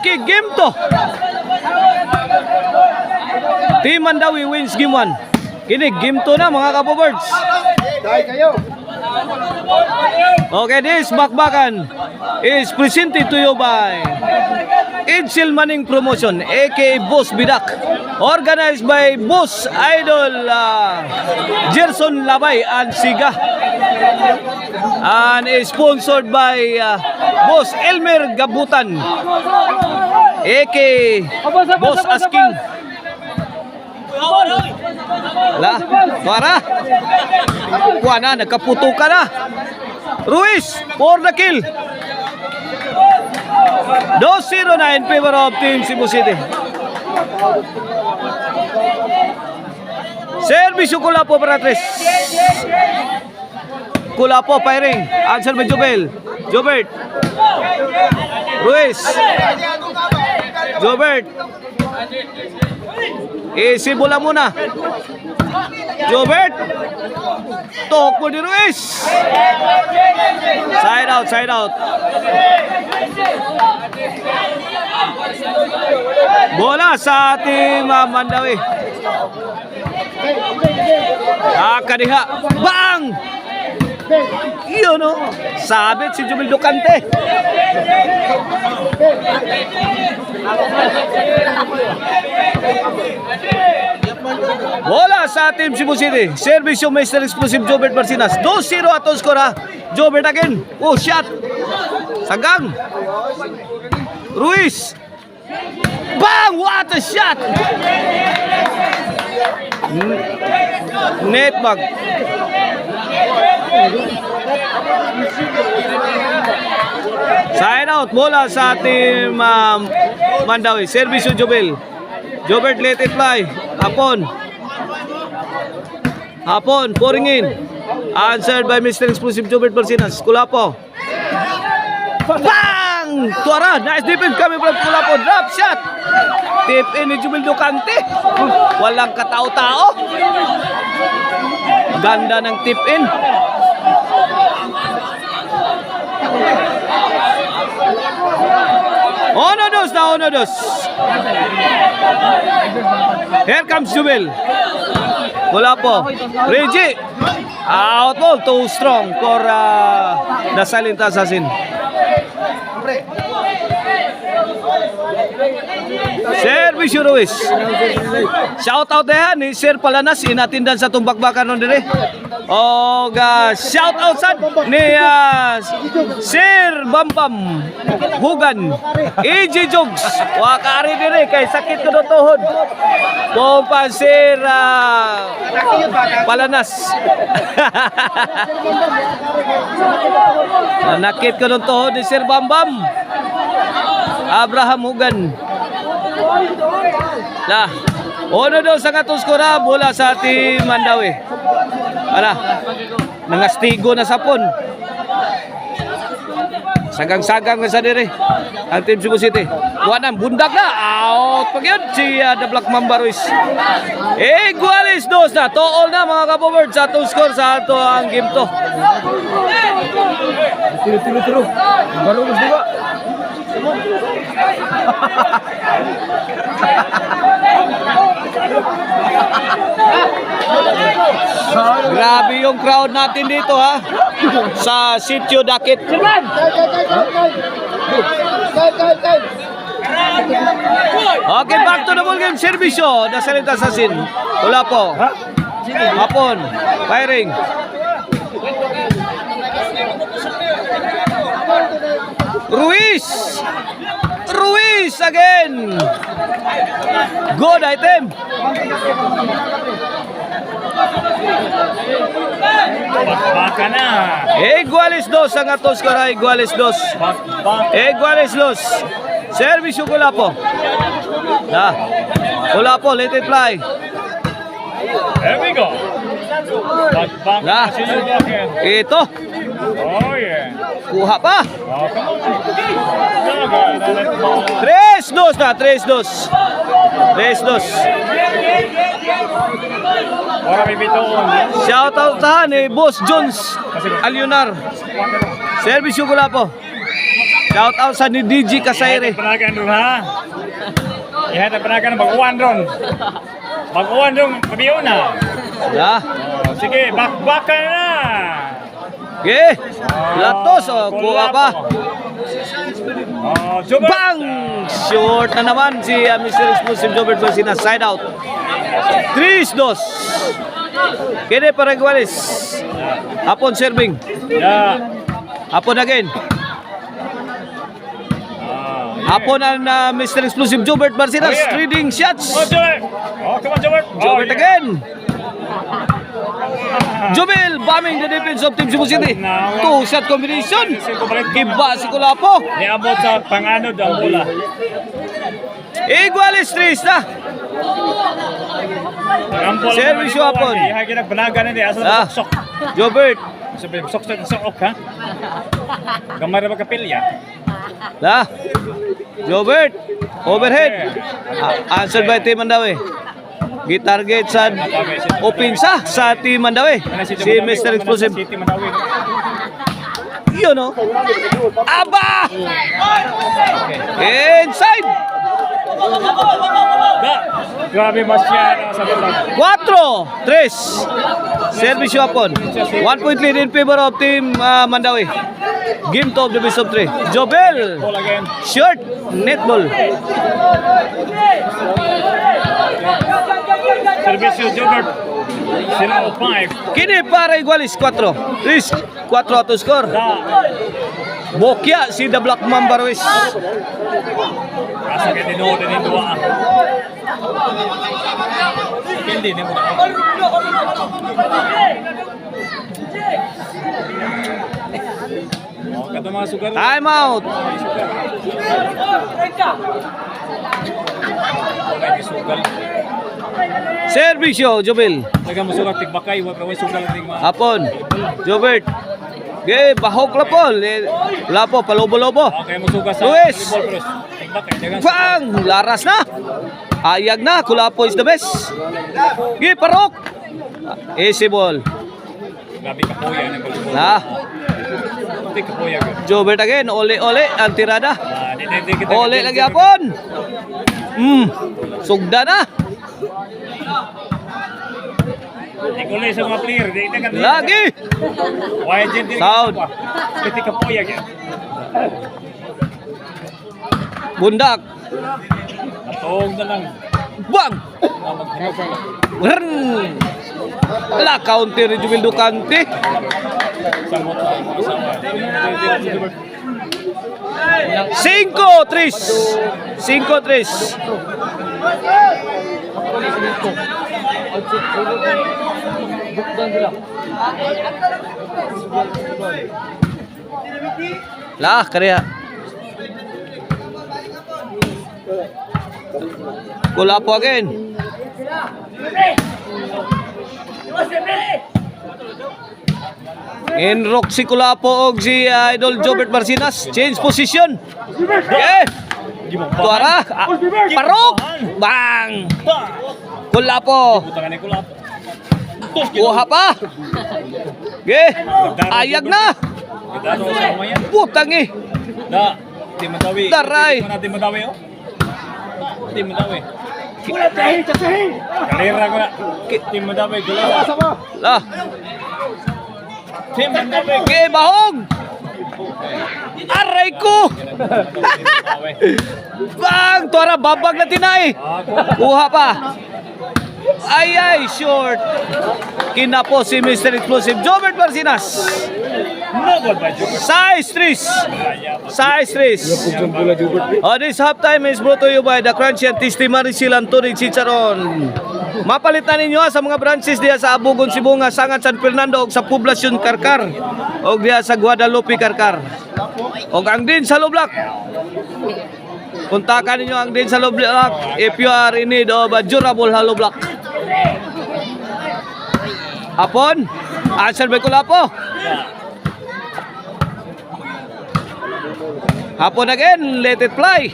Okay, game to. Team Mandawi wins game 1. Kini game 2 na mga Kapo-Birds. Okay, this bakbakan is presented to you by Edsel Manning Promotion, aka Boss Bidak, organized by Boss Idol Gerson Labay and Siga, and is sponsored by Boss Elmer Gabutan, aka Boss Asking. La, para. Kuha na, nagkaputo ka na. Ruiz for the kill. 2-0 na in favor of Team Cebu City. Service Kulapo para 3. Kulapo firing. Answer by Jobel. Jobert. Ruiz. Jobert. Isibula muna. Jobert. Tok mo ni Ruiz. Side out, side out. Bola sa ating Mandawi. Kadiha. Bang! Yun o. Sabit si Jumil Ducante. Bola sa Team Cebu City. Service yung Mr. Explosive Jobert Marcinas. 2-0 atong skor ha. Jobert again. Oh, shot. Sagang. Ruiz. Bang! What a shot! Net bag. Side out. Bola sa Team Mandawi. Service yung Jobel. Jobert let it fly. Hapon, pouring in. Answered by Mr. Explosive Jobert Marcinas. Kulapo. Bang! Tuara, nice defense coming from Kulapo. Drop shot. Tip in ni Jumil Ducante. Walang katao-tao. Ganda ng tip in. Ono dos na, ono dos. Here comes Jubel. Kulapo. Reggie. Out ball, too strong for the silent assassin. Service Ruiz. Shout out na ni Sir Palanas, inatindan sa tumbakbakan nun dire. O shout out sa ni Sir Bambam Hugan, EJ Jogs. Wakari dire kay sakit ko do tuhod. Kung pa Sir Palanas. Nakit ko do tuhod ni Sir Bambam Abraham Hugan. Lah, ono daw sa katong skora bola sa ating Mandawi. Ala, nangastigo na sapon. Sagang-sagang na sa dire ang Team Cebu City. Kuanan, bundag na. Out pag yun si The Black Mamba Ruiz. Igualis dos na. Tool na mga Kapo-Birds sa atong score sa ato ang game to. Tiro. Balungos diba? Grabe yung crowd natin dito ha sa Sitio Dakit. Okay, back to the ball game. Servisyo na Silent Assassin. Wala po. Hapon. Firing. Ruiz again. Good item. Baka na. Iguales dos ang atos kara. Iguales dos. Service yung Kulapo. Kulapo, let it fly. There we go. Ito. Oh yeah. Kuha pa. 3-2 na. 3-2. Shout out sa ni Boss Jones Alionar. Service yung Kulapo. Shout out sa ni DJ Kasayre. Panagan doon ha. Ihat na panagan mag-uwan ron. Mag-uwan ron, mabiyo na. Ya. Oh, sige, bakbakan na. Okay. Latos o kuha pa. Oh, Jobert. Bang! Short na naman si Mr. Explosive Jobert Barsinas. Side out. 3-2. Kini Paraguales. Hapon serving. Yeah. Hapon again. Hapon ang Mr. Explosive Jobert Barsinas. Oh, yeah. Trading shots. Oh, Jobert. Oh, come on, Jobert. Jobert yeah. again. Jobel bombing the defense of Team Cebu City. Two-shot combination. Iba si Kulapo. Niabot sa panganod ang bola. Iguales 3 na. Ang bola. Service hapon. Ihagi nagbanagan na niya. Asa Ah, na sok. Jobert. Sabi, sok ha. Gamay na magkapilya. Na. Jobert. Overhead. Answered by Team Mandawi. Gitarget sa opinsa sa Team Mandawi. Si Mr. Explosive. City Mandawi. Yun o. Aba! Inside! Grabe masyado sa bola. 4-3. Service hapon. 1 point lead in favor of Team Mandawi. Game to of the best of 3. Jobel. Ball again. Short. Netball. Servicio Jobert. 0-5. Kini para igualis 4. Is 4 to score. Bokya si The Black Mamba Ruiz. Asa kayo tinuod din yung dua. Hindi mo na. Oh, kata mga sugar. Time out. Okay, sugar. Servisyo Jobel. Taga mo sugar tigbakay, wag kaway sugar ting mga. Hapon. Jobert. Ge bahok lapol. Lapo palobo-lobo. Okay, mo sugar sa Luis. volleyball cross. Tigbakay dagang. Bang! Laras na. Ayag na. Kulapo is the best. Ge parok. Easy ball. Grabe ka po yan ang volleyball. Na. Tik po yan. Jobert again. Ole-ole ang tirada. Di kita. Ole lagi hapon. Sugda na. Ikulay sa mga player, di ka Lagi. Why did Sound. Kiti ka po yan. Bundak. Atong na lang. Bang! Brrrr! La counter ni Jumil Ducante. Samot sa mga sama. 5-3. 5-3. Lah, kaya. Kulapo again. In Roxy Kulapo og si Idol Jobert Barsinas. Change position. Eh! Tuara. Parok! Bang! Kulapo. Butangan ni Kulap. Kuha pa. Ge. Ayag na. Kita ano sa mga yan. Putang eh. Da. Di Mandawi. Daray. Di Mandawi oh. Di Mandawi. Galera ko na. Di Mandawi. Galera. Lah. Di Mandawi. Ge bahog. Aray ko. Bang! Tuara babag na tinay. Kuha pa. Ay, short. Kinapo si Mr. Explosive Jobert Barsinas. Nagod ba Jobert? Size 3. Size 3. This halftime is brought to you by the Crunchy and Tasty Maricil Anthony Chicharon. Mapalitan ninyo sa mga branches diya sa Abugon, Cebu, nga Sangat San Fernando o sa Poblacion Karkar o diya sa Guadalupe Karkar. O ang din sa Loblak. Kontakan ninyo ang din sa Loblak if you are in need of a durable hollow block. Hapon, answer by Kulapo. Hapon again, let it fly.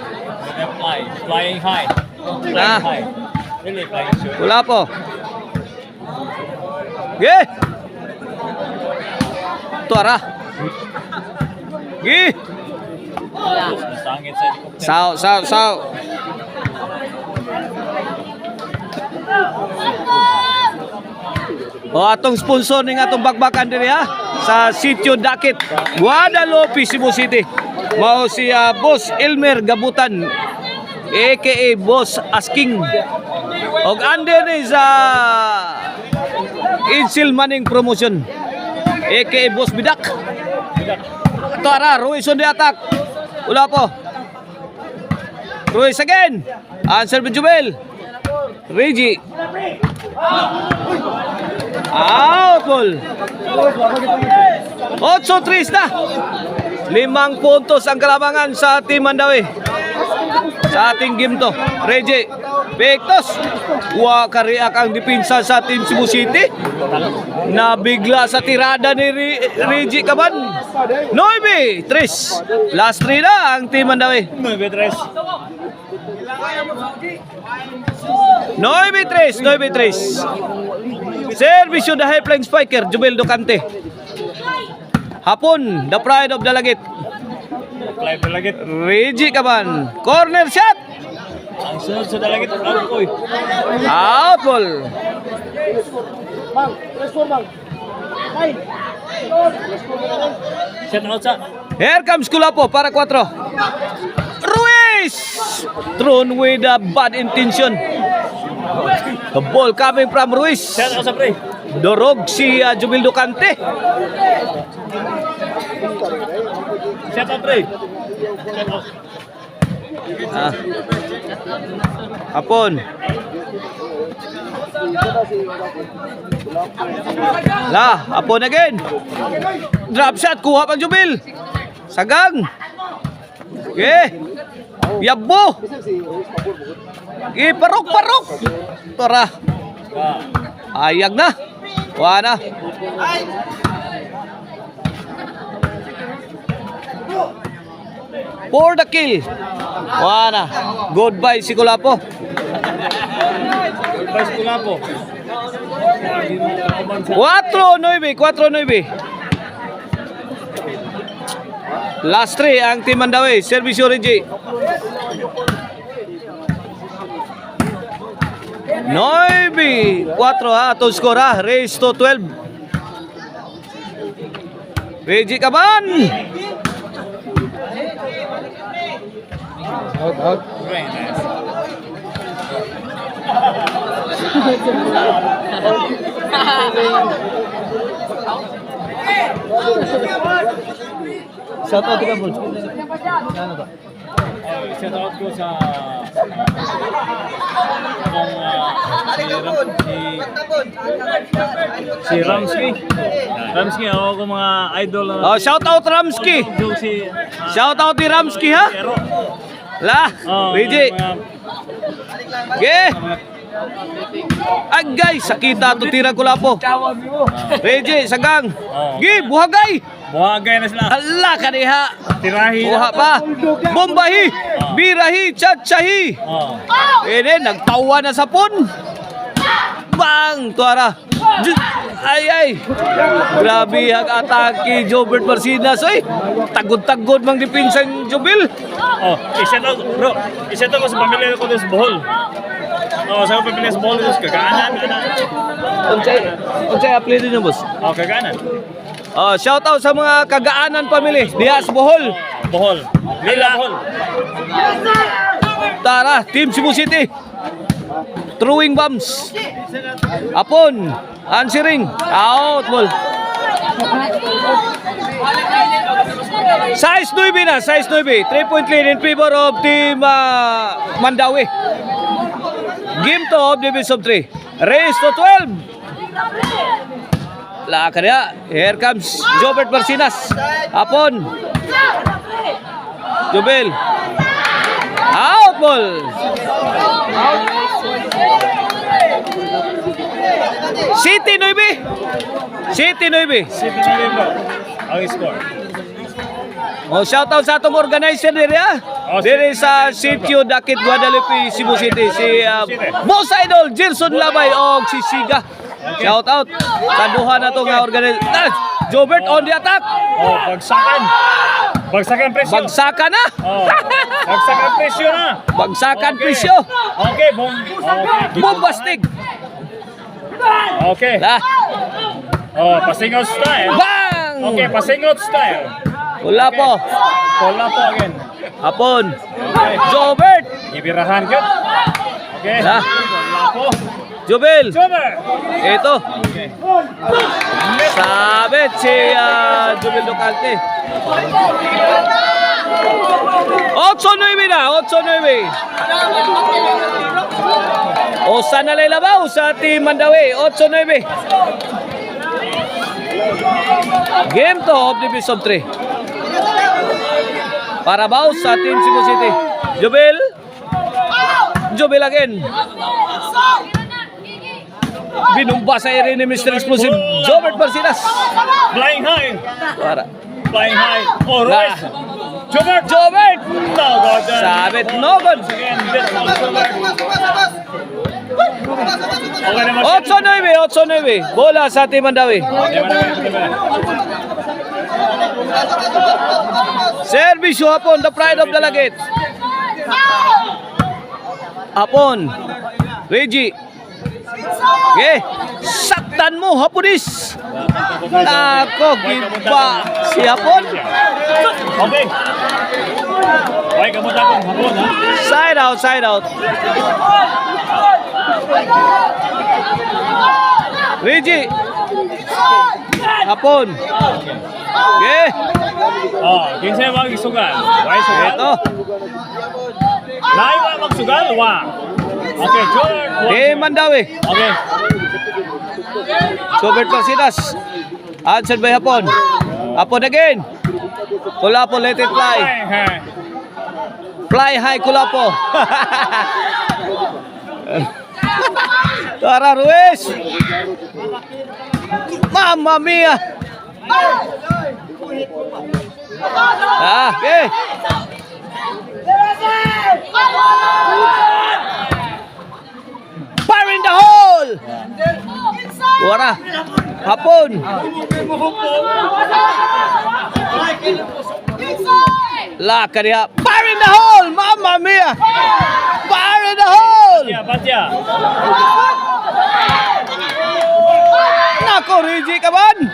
Flying high. Na. Flying high. Really flying short. Kulapo. Ge. Tuara. Ge. Sangit sa helicopter. Sao. O atong sponsor ning atong bakbakan diri ha sa Sitio Dakit, Guadalupe, Cebu City. Mao si Boss Elmer Gabutan aka Boss Asking. Og under ni sa Insil Manning Promotion aka Boss Bidak. Tara, Ruiz on the attack. Wala po. Ruiz again. Answer by Jubel. Reggie. Out ball. 8-3 na. 5 puntos ang kalamangan sa Team Mandawi. Sa ating game to. Reggie. Pektos. Wakariak ang depensa sa Team Cebu City. Nabigla sa tirada ni Reggie Caban. 9-3. Last 3 na ang Team Mandawi. 9-3. 9-3. Servisyo the high flying spiker Jubel Docante. Hapon, the pride of Dalagit. Play Dalagit. Reggie Caban. Corner shot. Ang sunod sa Dalagit. Alcoy. Out ball. Shut out sa. Here comes Kulapo para 4. Ruiz! Thrown with a bad intention. The ball coming from Ruiz. Shut out sa pre. Dorog si Jubel Docante. Shut out pre. Shut out. Hapon. Hapon again. Drop shot, kuha pang Jubel. Sagang. Okay. Yabo. Parok. Tora. Ayag na. Wala na. For the kill. Wala na. Goodbye si Kulapo. Goodbye si Kulapo. 4-9. Last 3 ang Team Mandawi. Servisyo Reggie. 9-4 ha. Itong score ha. Race to 12. Reggie Caban. Very nice. Shout out ka, Bol. Shout out ko sa si Ramsky. Ramsky, ako ko mga idol. Oh, shout out Ramsky. Si Shout out ni Ramsky ha. Pero Reggie. Okay. Ay guys, sakita to tira Kulapo. Reggie, sagang. Gi, buhagay. Buhagay na sila. Hala kaniha. Tirahi. Buha pa. Bombahi. Birahi, chatsahi. Ene, nagtawa na sa pon. Bang, tuara. Ay. Grabe ang atake Jobert Marcinas. Oy, tagod-tagod mang depinsang Jobil. Isa to, bro. Isa to ko sa pamilya ko sa Bohol. Sa pamilya sa Bohol sa Kagaanan. Unsay apelyido niyo, boss? Kagaanan. Shout out sa mga Kagaanan family diha sa Bohol. Bohol. Lila Bohol. Tara, Team Cebu City. Throwing bombs. Apon, answering. Out ball. Size 9 na, size 9. 3-point lead in favor of Team Mandawi. Game to of Division 3. Race to 12. Kaya, here comes Jobert Marcinas. Apon. Jubel. Out ball. City 9. City 9. City bro. Ang score. Shout out sa atong organizer diri ha. Diri sa Sitio Dakit, Guadalupe, Cebu City. Si Boss Idol Gerson Labay og si Siga. Shout out sa duha na to nga organizer. Jobert on the attack. Pagsakan. Bagsakan presyo. Bagsakan na. Oh, bagsakan presyo na. Bagsakan Okay. presyo. Okay, okay. Bombastic. Okay. Lah. Oh, pasingot style. Bang! Okay, pasingot style. Wala po. Wala po again. Hapon. Okay. Jobert. Ibirahan ko. Okay. Lah. Wala po. Jubel. Jober. Ito. Okay. Sabit si Jubel Ducante. 8-9 na. 8-9. Usa na Laylabaw sa Team Mandawi. 8-9. Game to of Division 3. Parabaw sa Team Cebu City. Jubel. Jubel again. Binumba sa area ni Mr. Explosive Jobert Barcinas. Flying high. Para. Flying high. Oh, Royce. Jober. Jobert. No, God. Sabit Nogon. Again, this one, Jober. Okay naman. 8-9. Bola sa Team Mandawi. Servisyo Hapon, the pride of Dalagit. Hapon. Reggie. Okay. Saktan mo, Haponis. Ako, giba si Hapon. Okay. Okay, kamuta akong hapon, ha? Side out, side out. Reggie. Hapon. Okay. Oh, kinsa yung magsugal? Why sugal? Ito. Naiwa magsugal? Wa. Okay, George. Team Mandawi. Okay. Jobert Barcinas. Answered by Hapon. Hapon again. Kulapo, let it fly. Hey. Fly high, Kulapo. Tara, Ruiz. Mamma mia. Okay. Fire in the hole. Wara. Hapon. La kariya. Fire in the hole. Mamma mia. Fire in the hole. Batya. Nako, Reggie Kaban.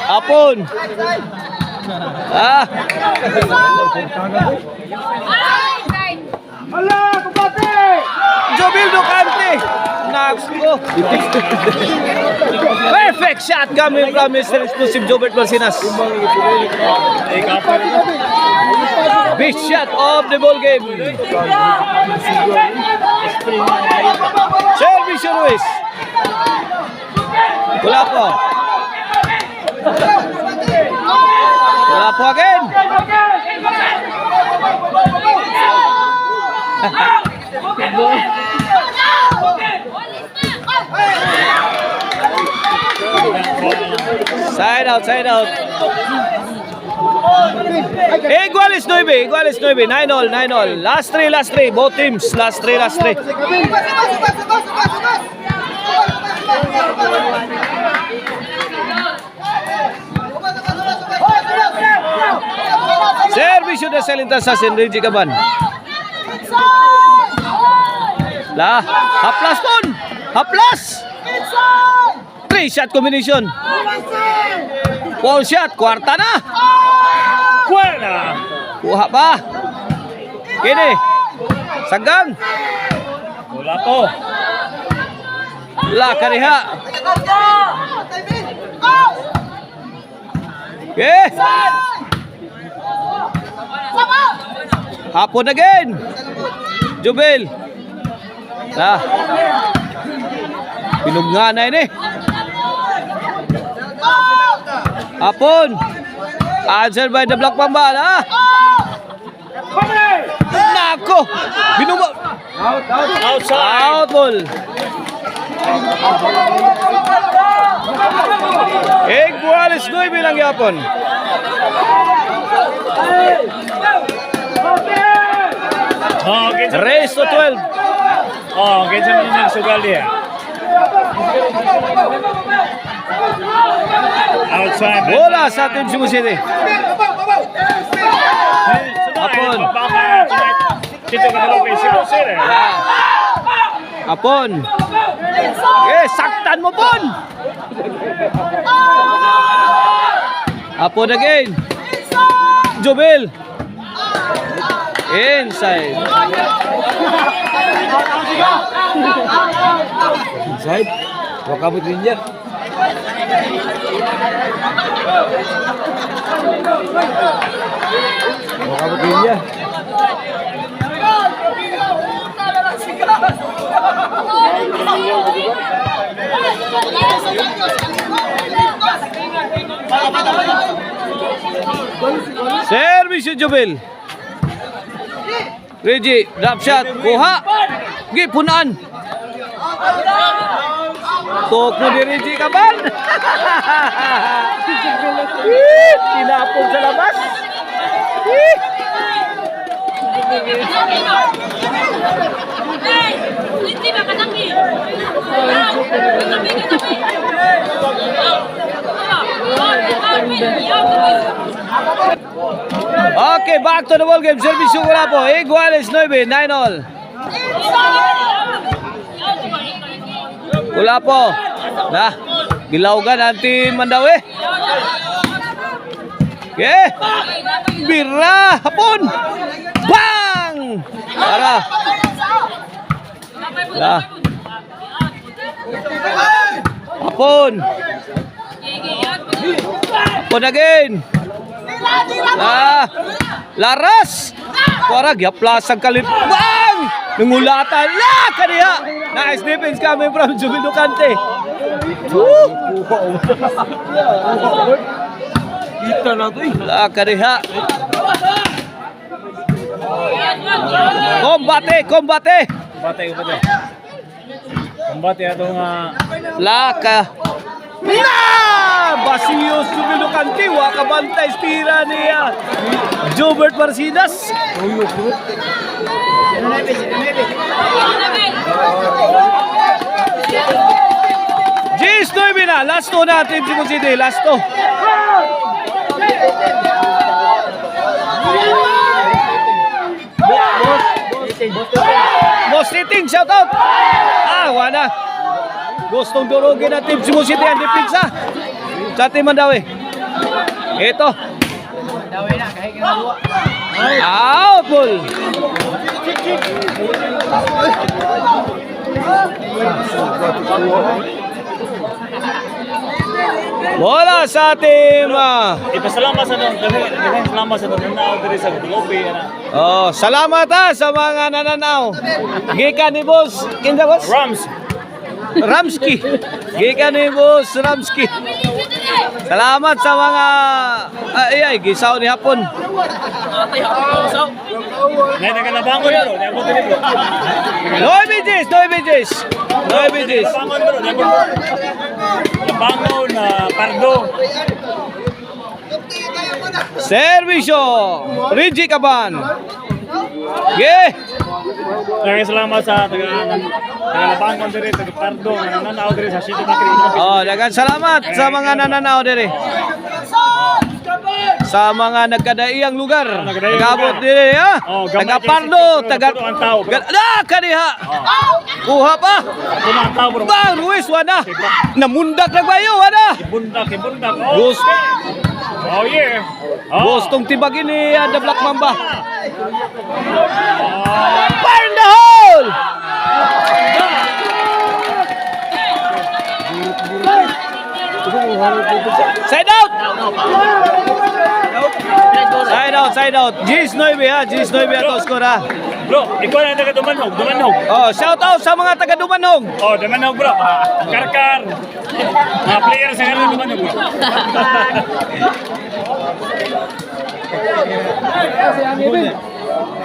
Hapon. Jobel Ducante. Nako. Perfect shot coming from Mr. Explosive Jobert Barcinas. Big shot of the ball game. Service Ruiz. Kulapo. Kulapo again. Side out, side out. Iguales 9, 9-all, 9-all. Last 3, both teams, last 3. Servisyo de Salintas sa Reggie Caban. La, haplas pon. Haplas. 3-shot combination. Wall shot, kwarta na. Kuwala. Kuha pa. Kini. Sagang. Wala po. La kariha. Okay. Hapon again. Jubel. La. Pinugnga na ini. Hapon. Answer by the Black Mamba. Ha? Nako. Binumba. Outside. Out ball. Iguales 9 lang yapon. Oh, kinsa. Race to 12. Oh, kinsa man yung nagsugal diya. Outside. Bola sa Team Cebu City. Apon. Dito ka na kay Cebu City. Apon. Saktan mo, Pon. Apon again. Jubel. Inside. Inside. Wakabut Ranger. Wakabut Ranger. Servisyo Jubel. Reggie, drop shot, kuha. Gi punaan. Tok mo di Reggie Kaban. Tinapon sa labas. Okay, back to the ball game. Service yung wala po. Iguales 9, 9-all. Wala po. Na, gilawgan ang team Mandawi. Okay. Bira, hapon. Bang! Para. Na. Hapon. Hapon again. Laras. Para gyaplasag kalit. Bang! Nangulatan. Kaniya. Nice defense coming from Jubel Lucante. Kita na to. Kaniya. Kombate. Combate atong Laka. Basios Jubel Lucante. Wakabantay stira niya. Jobert Marcinas. Gis 9 na. Last 2 natin Cebu City. Last 2. Boss Titing, shout out. Wala. Gustong durugin ng Team Cebu City ang depensa sa Team Mandawi. Ito. Out ball. Bola sa Team ipasalamat sa salamat sa nananaw diri sa Globe. salamat sa mga nananaw. Gikan ni Boss, kinsa boss? Ramsky. Gikan ni Boss Ramsky. Salamat sa mga gisaw ni hapon. Nay nagalabangon bro, nabot diri bro. Noy Bidges. Bangon bro, bangon na Pardo. Servisyo. Reggie Caban. Salamat sa taga-Labangon diri, taga-Pardo, nananaw diri sa City Macri. Dagan salamat sa mga nananaw diri. Sa mga nagkadaiyang lugar. Nagabot diri ha. Taga Pardo, taga kaniha. Kuha pa. Bang Ruiz wala. Namundak na bayo wala. Ibundak. Oh yeah. Gustong tibagin ni The Black Mamba. Fire in the hole. Side out. Gis 9 ha. Ato skor ha. Bro, ikaw na taga Dumanhog. Shout out sa mga taga Dumanhog. Dumanhog bro. Karkar. Mga player sa kanila Dumanhog bro.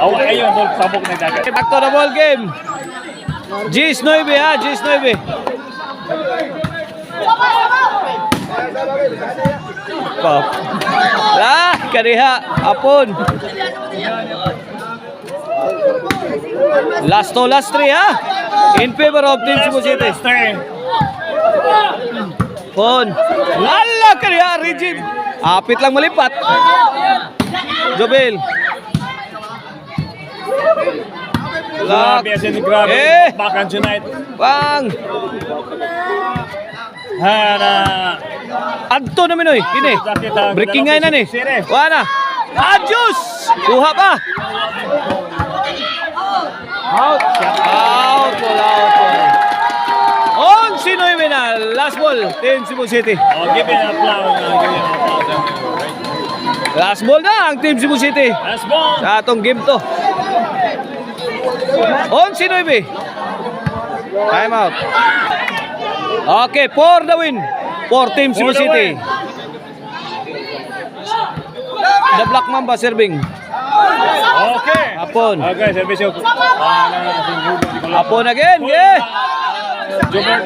Ayun, ball sabog na dagat. Back to the ball game. Gis 9 ha. Gis 9. Kaniha. Apon. Last 3 ha. In favor of Team Cebu City. Pon. Ala kaya Regine. Apit lang malipat. Jobel. Lak. Grabe, as in, grabe. Bakan tonight. Bang. Hana. Adto na minoy. Kini. Breaking nga na ni. Wala. Adios. Kuha pa. Out. Out. Wala out. On sinoy na. Last ball. Team Cebu City. Oh, give it an applause. Give it an applause. Last ball na ang Team Cebu City. Last ball. Sa atong game to. On sinoy be. Time out. Okay, for the win. For Team Cebu For the City. win. The Black Mamba serving. Okay. Hapon. Okay, service yung... Hapon again. Yeah. Jobert.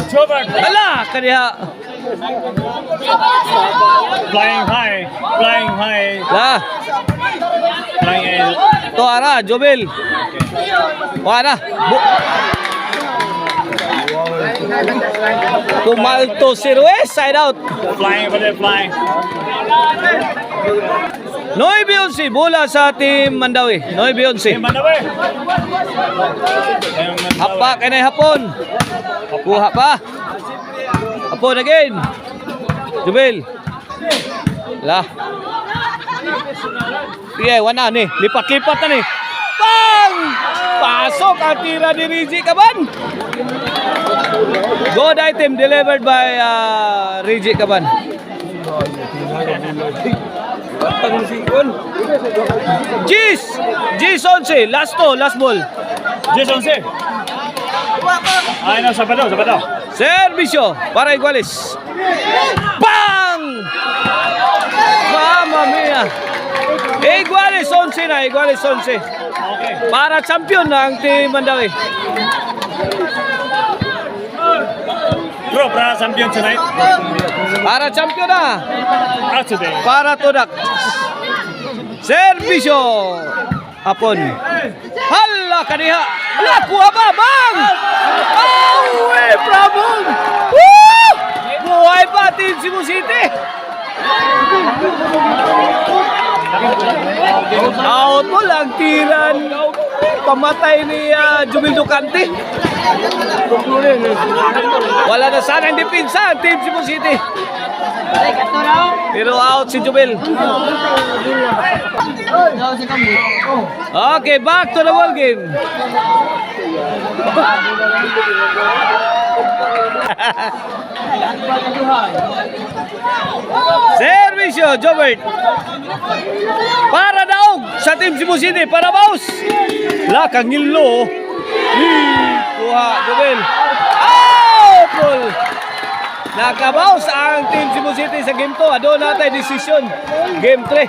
Jobert. Ala, kaniha. Flying high. Flying high. La. Flying high. To ara, Jobel. Wala. Pumalto si Ruiz, side out. Flying over there, flying. 9-11 bola sa Team Mandawi. 9-11. Mandawi. Hapa kanay hapon. Kuha pa. Hapon again. Jubel. La. Sige, wana ni. Lipat-lipat na ni. Bang! Pasok ang tira ni Rizzi Caban. Good item delivered by Rizzi Caban. Gis! Gis 11. Last ball. Jason C. Ay, no, Sabado. Servisyo para Iguales. Bang! Mamma mia. Iguales 11 na. Iguales 11. Okay. Para champion na ang Team Mandawi. Bro, para champion tonight. Para champion na. Today. Para Todak. Servisyo. Apon. Hala kaniha. Hala, kuha ba? Bang! Awe, prabong! Woo! Buhay pa Team Cebu City. Out mo lang tiran. Pamatay ni Jumil Ducante. Wala na sana ang depensa Team Cebu City. Pero out si Jumil. Okay, back to the ball game. Servisyo, Jobert. Para daog sa Team Cebu City. Para Baus. Lakangilo. Kuha, Jobel. Oh, pull. Nakabaus ang Team Cebu City sa game 2. Doon natin decision. Game 3.